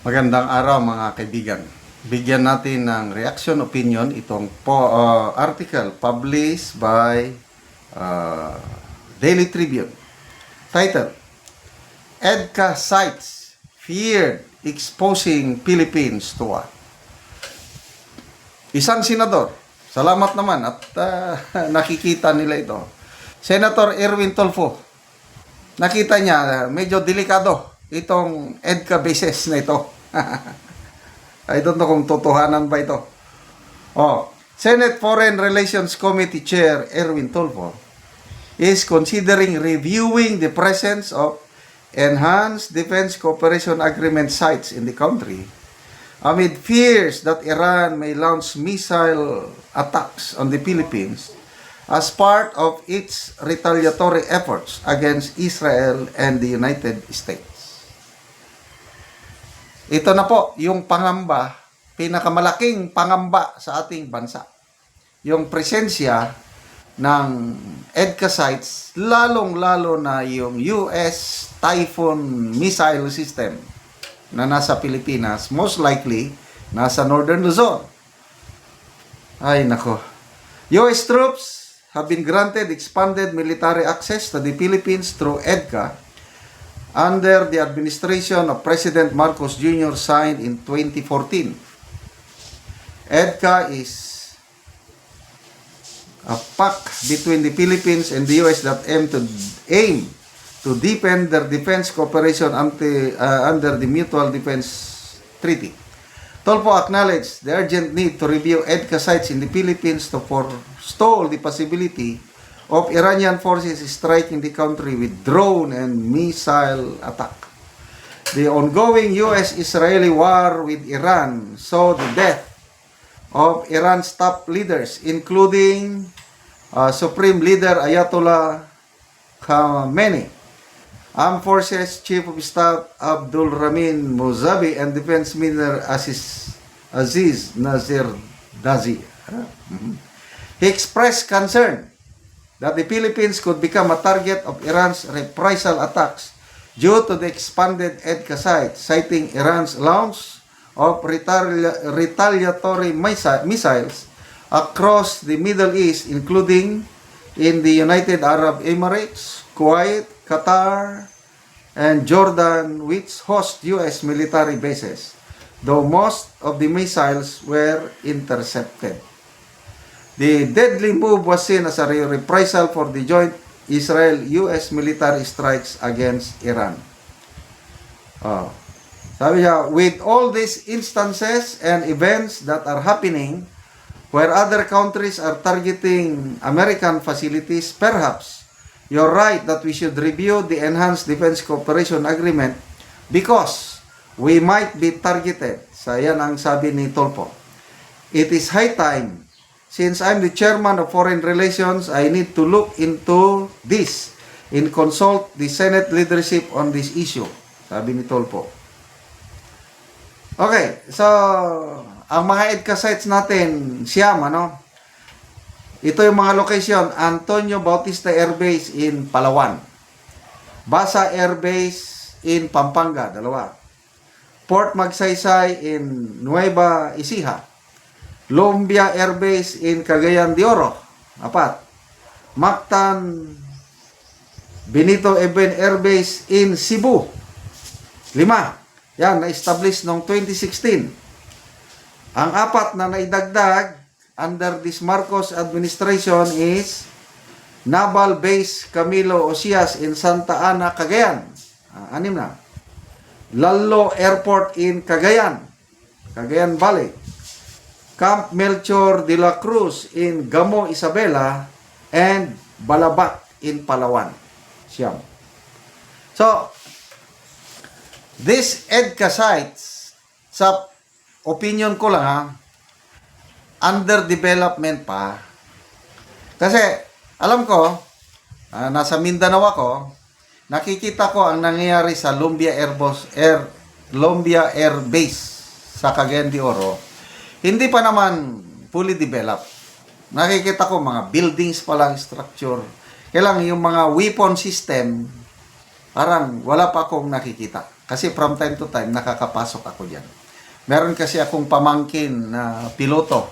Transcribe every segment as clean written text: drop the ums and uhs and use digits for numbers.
Magandang araw mga kaibigan. Bigyan natin ng reaction opinion itong article published by Daily Tribune. Title, EDCA cites feared exposing Philippines to what? Isang senador, salamat naman at nakikita nila ito. Senator Erwin Tulfo, nakita niya medyo delikado itong EDCA bases na ito. I don't know kung totohanan ba ito. Senate Foreign Relations Committee Chair Erwin Tulfo is considering reviewing the presence of enhanced defense cooperation agreement sites in the country amid fears that Iran may launch missile attacks on the Philippines as part of its retaliatory efforts against Israel and the United States. Ito na po yung pangamba, pinakamalaking pangamba sa ating bansa. Yung presensya ng EDCA sites, lalong-lalo na yung US Typhoon missile system na nasa Pilipinas, most likely nasa Northern Luzon. Ay nako. US troops have been granted expanded military access to the Philippines through EDCA under the administration of President Marcos Jr. signed in 2014. EDCA is a pact between the Philippines and the US that aim to deepen their defense cooperation under the Mutual Defense Treaty. Tulfo acknowledged the urgent need to review EDCA sites in the Philippines to forestall the possibility of Iranian forces striking the country with drone and missile attack. The ongoing US-Israeli war with Iran saw the death of Iran's top leaders, including Supreme Leader Ayatollah Khamenei, Armed Forces Chief of Staff Abdul Rahim Musavi, and Defense Minister Aziz Nazir Dazi. He expressed concern that the Philippines could become a target of Iran's reprisal attacks due to the expanded EDCA sites, citing Iran's launch of retaliatory missiles across the Middle East, including in the United Arab Emirates, Kuwait, Qatar, and Jordan, which host U.S. military bases, though most of the missiles were intercepted. The deadly move was seen as a reprisal for the joint Israel-US military strikes against Iran. Sabi niya, with all these instances and events that are happening where other countries are targeting American facilities, perhaps you're right that we should review the Enhanced Defense Cooperation Agreement because we might be targeted. So yan ang sabi ni Tulfo. It is high time. Since I'm the chairman of Foreign Relations, I need to look into this and consult the Senate leadership on this issue. Sabi ni Tulfo. Okay, so ang mga EDCA sites natin, siyam, ito yung mga location: Antonio Bautista Air Base in Palawan, Basa Air Base in Pampanga, 2, Port Magsaysay in Nueva Ecija, Lumbia Air Base in Cagayan de Oro, 4, Mactan Benito Eben Air Base in Cebu, 5. Yan, na-establish noong 2016. Ang 4 na naidagdag under this Marcos administration is Naval Base Camilo Ocias in Santa Ana, Cagayan, 6 na. Lalo Airport in Cagayan, Cagayan Valley, Camp Melchor de la Cruz in Gamo, Isabela, and Balabac in Palawan. Siyam. So, this EDCA sites, sa opinion ko lang under development pa. Kasi, alam ko, nasa Mindanao ako, nakikita ko ang nangyayari sa Lumbia Air Base sa Cagayan de Oro. Hindi pa naman fully developed. Nakikita ko mga buildings pa lang, structure. Kailang yung mga weapon system, parang wala pa akong nakikita. Kasi from time to time, nakakapasok ako dyan. Meron kasi akong pamangkin na piloto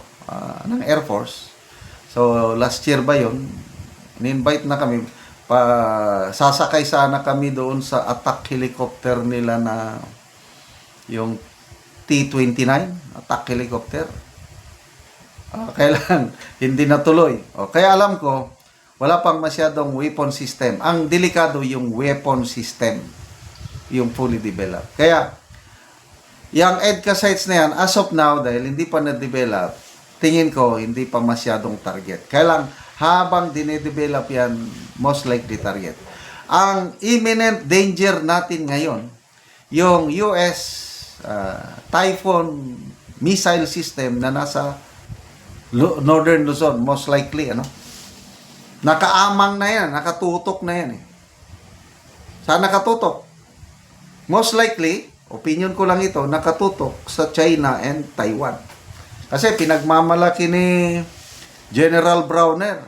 ng Air Force. So, last year ba yun? In-invite na kami. Sasakay sana kami doon sa attack helicopter nila na yung T-29, attack helicopter. Kailan hindi natuloy. Kaya alam ko, wala pang masyadong weapon system. Ang delikado yung weapon system, yung fully developed. Kaya, yung EDCA sites na yan, as of now, dahil hindi pa na-develop, tingin ko, hindi pa masyadong target. Kaya lang, habang dinedevelop yan, most likely target. Ang imminent danger natin ngayon, yung US Typhoon missile system na nasa Northern Luzon, most likely, nakaamang na yan, nakatutok na yan. Saan nakatutok? Most likely, opinion ko lang ito, nakatutok sa China and Taiwan. Kasi pinagmamalaki ni General Browner,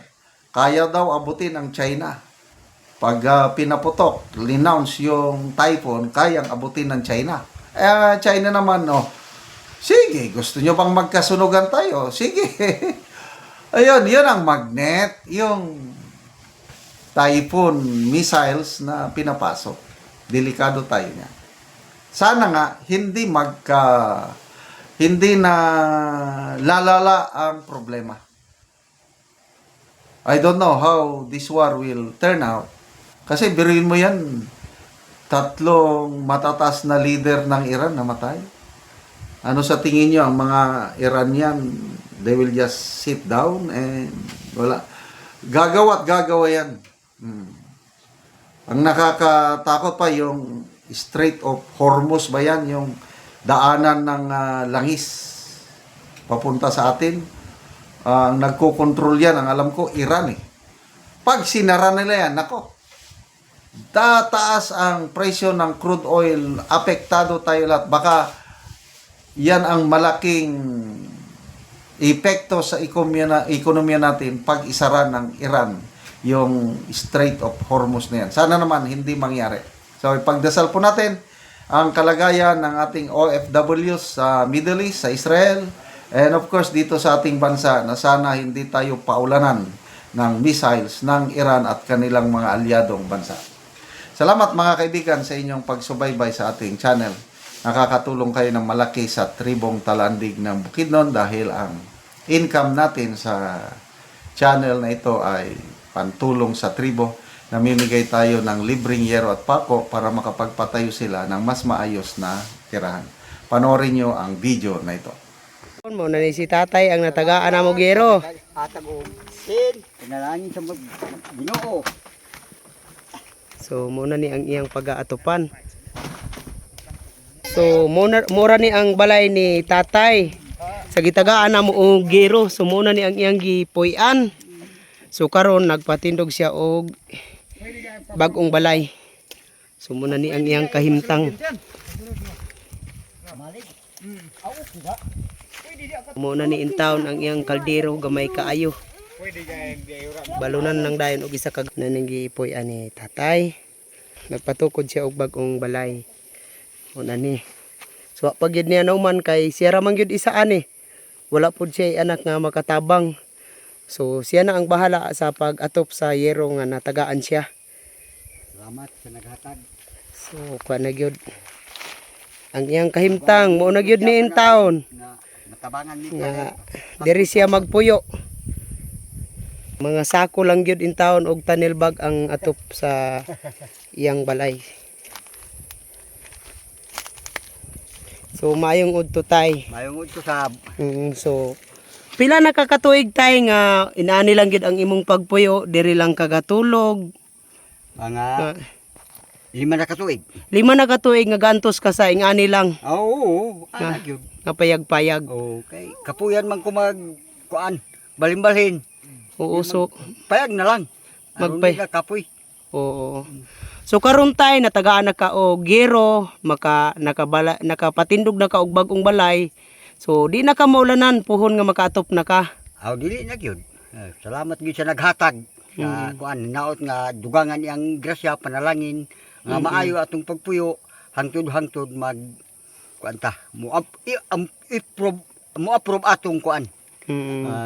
kaya daw abutin ang China. Pag pinaputok, linounce yung typhoon, kayang abutin ng China. China naman, sige, gusto nyo bang magkasunugan tayo? Sige. Ayun, yun ang magnet, yung typhoon missiles na pinapasok. Delikado tayo niya. Sana nga, hindi na lalala ang problema. I don't know how this war will turn out. Kasi biruin mo yan, 3 matataas na leader ng Iran namatay. Ano sa tingin nyo, ang mga Iranian, they will just sit down and wala. Gagawa yan. Ang nakakatakot pa yung Strait of Hormuz ba yan, yung daanan ng langis papunta sa atin. Ang nagko-control yan, ang alam ko, Iran eh. Pag sinara nila yan, nako, tataas ang presyo ng crude oil, apektado tayo lahat. Baka yan ang malaking epekto sa ekonomiya natin pag isara ng Iran yung Strait of Hormuz na yan. Sana naman hindi mangyari. So ipagdasal po natin ang kalagayan ng ating OFWs sa Middle East, sa Israel, and of course dito sa ating bansa na sana hindi tayo paulanan ng missiles ng Iran at kanilang mga alyadong bansa. Salamat mga kaibigan sa inyong pagsubaybay sa ating channel. Nakakatulong kayo ng malaki sa tribong Talandig ng Bukidnon dahil ang income natin sa channel na ito ay pantulong sa tribo. Namimigay tayo ng libreng yero at pako para makapagpatayo sila ng mas maayos na tirahan. Panoorin nyo ang video na ito. Mo na ni si tatay ang natagaan na mo gero. Atag o sin, pinalangin sa Ginoo. So muna ni ang iyang pag-aatupan. So mura ni ang balay ni tatay. Sa gitagaan na mo og gero, so muna ni ang iyang gipuy-an. So karon nagpatindog siya og bagong balay. So muna ni ang iyang kahimtang. Muna ni intawon ang iyang kaldero gamay kaayo. Balunan lang dayon og isa ka naninggipoy ani tatay. Nagpatukod siya og bagong balay. Muna ni. So pag gid niya nauman kay siya ra man gyud isa ani. Wala pud siya anak nga makatabang. So siya na ang bahala sa pag-atop sa yero nga natagaan siya. Salamat sa naghatag. So kuha na gyud ang iyang kahimtang mo na gyud ni intawon. Matabangan ni Nga diri siya magpuyo. Mga sako lang gyud intawon og tunnel bag ang atop sa iyang balay. So mayong udto tay. Mayong udto sa So pila nakakatuig tay nga inaani lang gyud ang imong pagpuyo diri lang kagatulog. mga 5 na katuig. 5 na katuig nga gantos ka sa ingani lang Oo, anak yun. nga payag-payag. Okay, kapuyan man ko kuan, balin-balhin. Oo, so Payag na lang. Magpay- Magpay. Kapoy. oo. So karon tay natagaan na ka og gero, nakapatindog na ka og bagong balay. So di na ka maulanan puhon nga makaatop na ka. Aw dili na gyud. Salamat gyud sa naghatag. Kuan naot nga dugangan iyang grasya panalangin nga maayo atong pagpuyo hangtod-hangtod mag kuanta mo approve atong kuan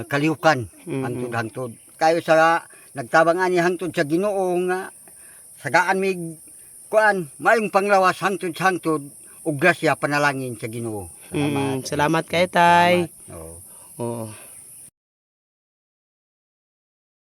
kalihukan hangtod-hangtod. Kayo sa nagtabang ani hangtod sa Ginoo nga sagaan mig kuan mayong panglawas hangtod-hangtod ug grasya panalangin sa Ginoo. Salamat kay tay. Oo. Oo.